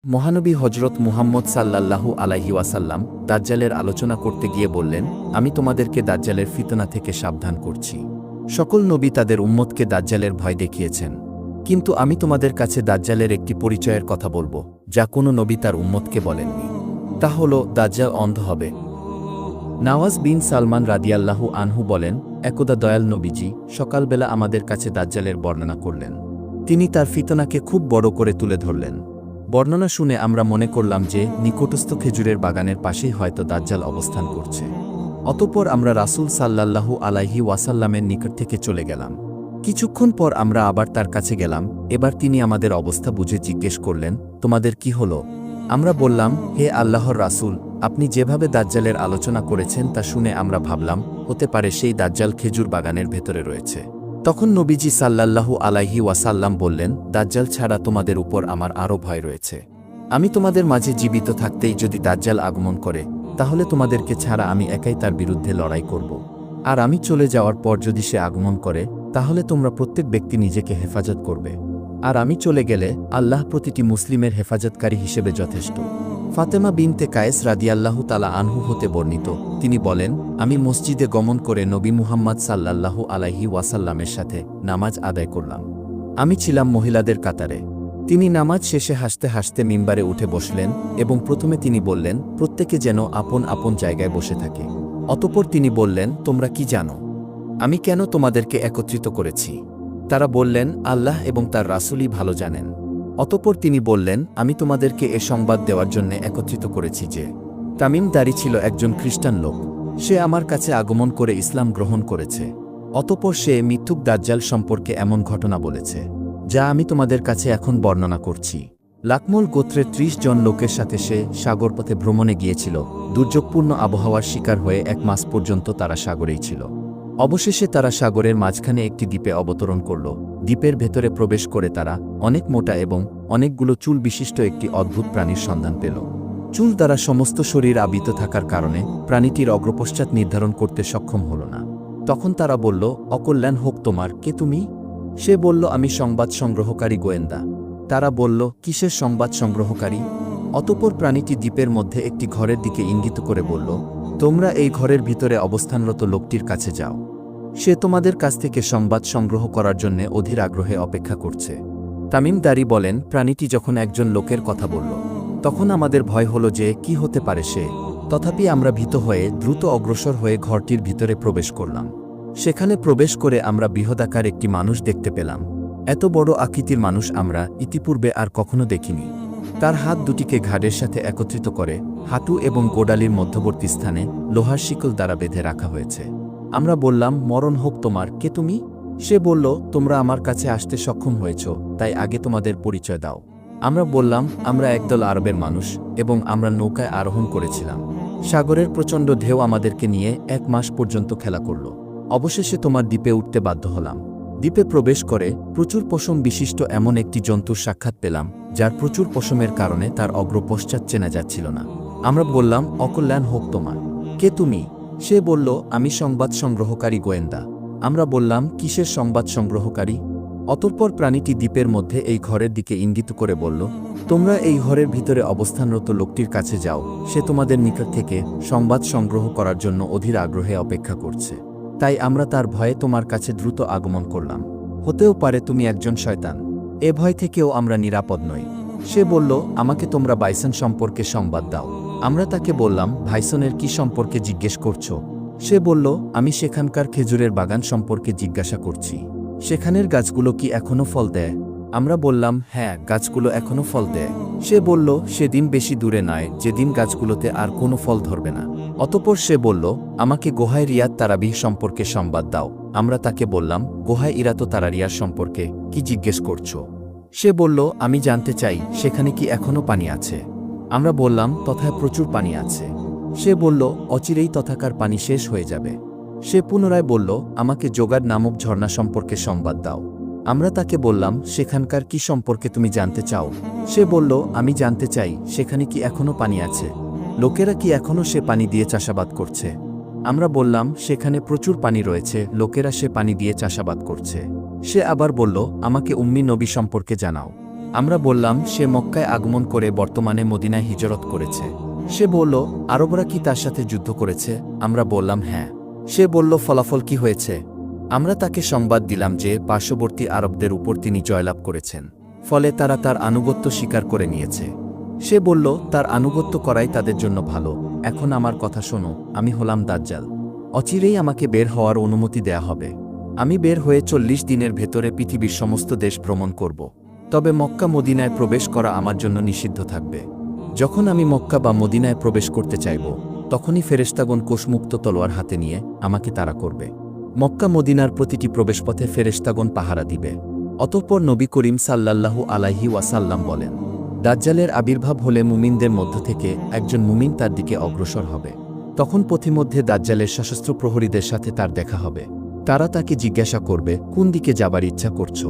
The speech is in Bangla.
মহানবী হজরত মুহাম্মদ সাল্লাল্লাহু আলাইহি ওয়াসাল্লাম দাজ্জালের আলোচনা করতে গিয়ে বললেন, আমি তোমাদেরকে দাজ্জালের ফিতনা থেকে সাবধান করছি। সকল নবী তাদের উম্মতকে দাজ্জালের ভয় দেখিয়েছেন, কিন্তু আমি তোমাদের কাছে দাজ্জালের একটি পরিচয়ের কথা বলবো, যা কোনো নবী তার উম্মতকে বলেননি। তা হল দাজ্জাল অন্ধ হবে। নওয়াজ বিন সালমান রাদিয়াল্লাহু আনহু বলেন, একদা দয়াল নবীজি সকালবেলা আমাদের কাছে দাজ্জালের বর্ণনা করলেন। তিনি তার ফিতনাকে খুব বড় করে তুলে ধরলেন। বর্ণনা শুনে আমরা মনে করলাম যে নিকটস্থ খেজুরের বাগানের পাশেই হয়তো দাজ্জাল অবস্থান করছে। অতঃপর আমরা রাসূল সাল্লাল্লাহু আলাইহি ওয়াসাল্লামের নিকট থেকে চলে গেলাম। কিছুক্ষণ পর আমরা আবার তার কাছে গেলাম। এবার তিনি আমাদের অবস্থা বুঝে জিজ্ঞেস করলেন, তোমাদের কি হলো? আমরা বললাম, হে আল্লাহর রাসূল, আপনি যেভাবে দাজ্জালের আলোচনা করেছেন তা শুনে আমরা ভাবলাম হতে পারে সেই দাজ্জাল খেজুর বাগানের ভেতরে রয়েছে। তখন নবীজি সাল্লাল্লাহু আলাইহি ওয়াসাল্লাম বললেন, দাজ্জাল ছাড়া তোমাদের উপর আমার আরও ভয় রয়েছে। আমি তোমাদের মাঝে জীবিত থাকতেই যদি দাজ্জাল আগমন করে, তাহলে তোমাদেরকে ছাড়া আমি একাই তার বিরুদ্ধে লড়াই করব। আর আমি চলে যাওয়ার পর যদি সে আগমন করে, তাহলে তোমরা প্রত্যেক ব্যক্তি নিজেকে হেফাজত করবে। আর আমি চলে গেলে আল্লাহ প্রতিটি মুসলিমের হেফাজতকারী হিসেবে যথেষ্ট। ফাতেমা বিনতে কায়েস রাদিয়াল্লাহু তাআলা আনহু হতে বর্ণিত, তিনি বলেন, আমি মসজিদে গমন করে নবী মুহাম্মদ সাল্লাল্লাহু আলাইহি ওয়াসাল্লামের সাথে নামাজ আদায় করলাম। আমি ছিলাম মহিলাদের কাতারে। তিনি নামাজ শেষে হাসতে হাসতে মিম্বারে উঠে বসলেন এবং প্রথমে তিনি বললেন, প্রত্যেকে যেন আপন আপন জায়গায় বসে থাকে। অতঃপর তিনি বললেন, তোমরা কি জানো আমি কেন তোমাদেরকে একত্রিত করেছি? তারা বললেন, আল্লাহ এবং তার রাসূলই ভালো জানেন। অতঃপর তিনি বললেন, আমি তোমাদেরকে এ সংবাদ দেওয়ার জন্য একত্রিত করেছি যে তামিম দারি ছিল একজন খ্রিস্টান লোক। সে আমার কাছে আগমন করে ইসলাম গ্রহণ করেছে। অতঃপর সে মিথ্যুক দাজ্জাল সম্পর্কে এমন ঘটনা বলেছে, যা আমি তোমাদের কাছে এখন বর্ণনা করছি। লাকমল গোত্রের ৩০ জন লোকের সাথে সে সাগরপথে ভ্রমণে গিয়েছিল। দুর্যোগপূর্ণ আবহাওয়ার শিকার হয়ে ১ মাস পর্যন্ত তারা সাগরেই ছিল। অবশেষে তারা সাগরের মাঝখানে একটি দ্বীপে অবতরণ করল। দ্বীপের ভেতরে প্রবেশ করে তারা অনেক মোটা এবং অনেকগুলো চুল বিশিষ্ট একটি অদ্ভুত প্রাণীর সন্ধান পেল। চুল দ্বারা সমস্ত শরীর আবৃত থাকার কারণে প্রাণীটির অগ্রপশ্চাৎ নির্ধারণ করতে সক্ষম হল না। তখন তারা বলল, অকল্যাণ হোক তোমার, কে তুমি? সে বলল, আমি সংবাদ সংগ্রহকারী গোয়েন্দা। তারা বলল, কিসের সংবাদ সংগ্রহকারী? অতঃপর প্রাণীটি দ্বীপের মধ্যে একটি ঘরের দিকে ইঙ্গিত করে বলল, তোমরা এই ঘরের ভিতরে অবস্থানরত লোকটির কাছে যাও। সে তোমাদের কাছ থেকে সংবাদ সংগ্রহ করার জন্য অধীর আগ্রহে অপেক্ষা করছে। তামিম দারি বলেন, প্রাণীটি যখন একজন লোকের কথা বলল, তখন আমাদের ভয় হল যে কি হতে পারে সে। তথাপি আমরা ভীত হয়ে দ্রুত অগ্রসর হয়ে ঘরটির ভিতরে প্রবেশ করলাম। সেখানে প্রবেশ করে আমরা বৃহদাকার একটি মানুষ দেখতে পেলাম। এত বড় আকৃতির মানুষ আমরা ইতিপূর্বে আর কখনো দেখিনি। তার হাত দুটিকে ঘাড়ের সাথে একত্রিত করে হাঁটু এবং গোড়ালির মধ্যবর্তী স্থানে লোহার শিকল দ্বারা বেঁধে রাখা হয়েছে। আমরা বললাম, মরণ হোক তোমার, কে তুমি? সে বলল, তোমরা আমার কাছে আসতে সক্ষম হয়েছ, তাই আগে তোমাদের পরিচয় দাও। আমরা বললাম, আমরা একদল আরবের মানুষ এবং আমরা নৌকায় আরোহণ করেছিলাম। সাগরের প্রচণ্ড ঢেউ আমাদেরকে নিয়ে ১ মাস পর্যন্ত খেলা করল। অবশেষে তোমার দ্বীপে উঠতে বাধ্য হলাম। দ্বীপে প্রবেশ করে প্রচুর পশম বিশিষ্ট এমন একটি জন্তুর সাক্ষাৎ পেলাম, যার প্রচুর পশমের কারণে তার অগ্রপশ্চাৎ চেনা যাচ্ছিল না। আমরা বললাম, অকল্যাণ হোক তোমার, কে তুমি? সে বলল, আমি সংবাদ সংগ্রহকারী গোয়েন্দা। আমরা বললাম, কিসের সংবাদ সংগ্রহকারী? অতঃপর প্রাণীটি দ্বীপের মধ্যে এই ঘরের দিকে ইঙ্গিত করে বলল, তোমরা এই ঘরের ভিতরে অবস্থানরত লোকটির কাছে যাও। সে তোমাদের নিকট থেকে সংবাদ সংগ্রহ করার জন্য অধীর আগ্রহে অপেক্ষা করছে। তাই আমরা তার ভয়ে তোমার কাছে দ্রুত আগমন করলাম। হতেও পারে তুমি একজন শয়তান। এ ভয় থেকেও আমরা নিরাপদ নই। সে বলল, আমাকে তোমরা বাইসন সম্পর্কে সংবাদ দাও। আমরা তাকে বললাম, ভাইসনের কি সম্পর্কে জিজ্ঞেস করছো? সে বলল, আমি সেখানকার খেজুরের বাগান সম্পর্কে জিজ্ঞাসা করছি। সেখানের গাছগুলো কি এখনো ফল দেয়? আমরা বললাম, হ্যাঁ, গাছগুলো এখনো ফল দেয়। সে বলল, সেদিন বেশি দূরে নয় যেদিন গাছগুলোতে আর কোনো ফল ধরবে না। অতঃপর সে বলল, আমাকে গোহায় রিয়াত তারাবিহ সম্পর্কে সংবাদ দাও। আমরা তাকে বললাম, গোহায় ইরাত তারারিয়ার সম্পর্কে কি জিজ্ঞেস করছো? সে বলল, আমি জানতে চাই সেখানে কি এখনো পানি আছে। আমরা বললাম, তথায় প্রচুর পানি আছে। সে বলল, অচিরেই তথাকার পানি শেষ হয়ে যাবে। সে পুনরায় বলল, আমাকে যোগাড় নামক ঝর্ণা সম্পর্কে সংবাদ দাও। আমরা তাকে বললাম, সেখানকার কি সম্পর্কে তুমি জানতে চাও? সে বলল, আমি জানতে চাই সেখানে কি এখনো পানি আছে। লোকেরা কি এখনো সে পানি দিয়ে চাষাবাদ করছে? আমরা বললাম, সেখানে প্রচুর পানি রয়েছে, লোকেরা সে পানি দিয়ে চাষাবাদ করছে। সে আবার বলল, আমাকে উম্মি নবী সম্পর্কে জানাও। আমরা বললাম, সে মক্কায় আগমন করে বর্তমানে মদিনায় হিজরত করেছে। সে বলল, আরবরা কি তার সাথে যুদ্ধ করেছে? আমরা বললাম, হ্যাঁ। সে বলল, ফলাফল কি হয়েছে? আমরা তাকে সংবাদ দিলাম যে পার্শ্ববর্তী আরবদের উপর তিনি জয়লাভ করেছেন, ফলে তারা তার আনুগত্য স্বীকার করে নিয়েছে। সে বলল, তার আনুগত্য করাই তাদের জন্য ভালো। এখন আমার কথা শোনো, আমি হলাম দাজ্জাল। অচিরেই আমাকে বের হওয়ার অনুমতি দেয়া হবে। আমি বের হয়ে 40 দিনের ভেতরে পৃথিবীর সমস্ত দেশ ভ্রমণ করব। তবে মক্কা মদিনায় প্রবেশ করা আমার জন্য নিষিদ্ধ থাকবে। যখন আমি মক্কা বা মদিনায় প্রবেশ করতে চাইব, তখনই ফেরেশতাগণ কোষমুক্ত তলোয়ার হাতে নিয়ে আমাকে তাড়া করবে। মক্কা মদিনার প্রতিটি প্রবেশপথে ফেরেশতাগণ পাহারা দিবে। অতঃপর নবী করিম সাল্লাল্লাহু আলাইহি ওয়াসাল্লাম বলেন, দাজ্জালের আবির্ভাব হলে মুমিনদের মধ্য থেকে একজন মুমিন তার দিকে অগ্রসর হবে। তখন পথিমধ্যে দাজ্জালের সশস্ত্র প্রহরীদের সাথে তার দেখা হবে। তারা তাকে জিজ্ঞাসা করবে, কোন দিকে যাবার ইচ্ছা করছো?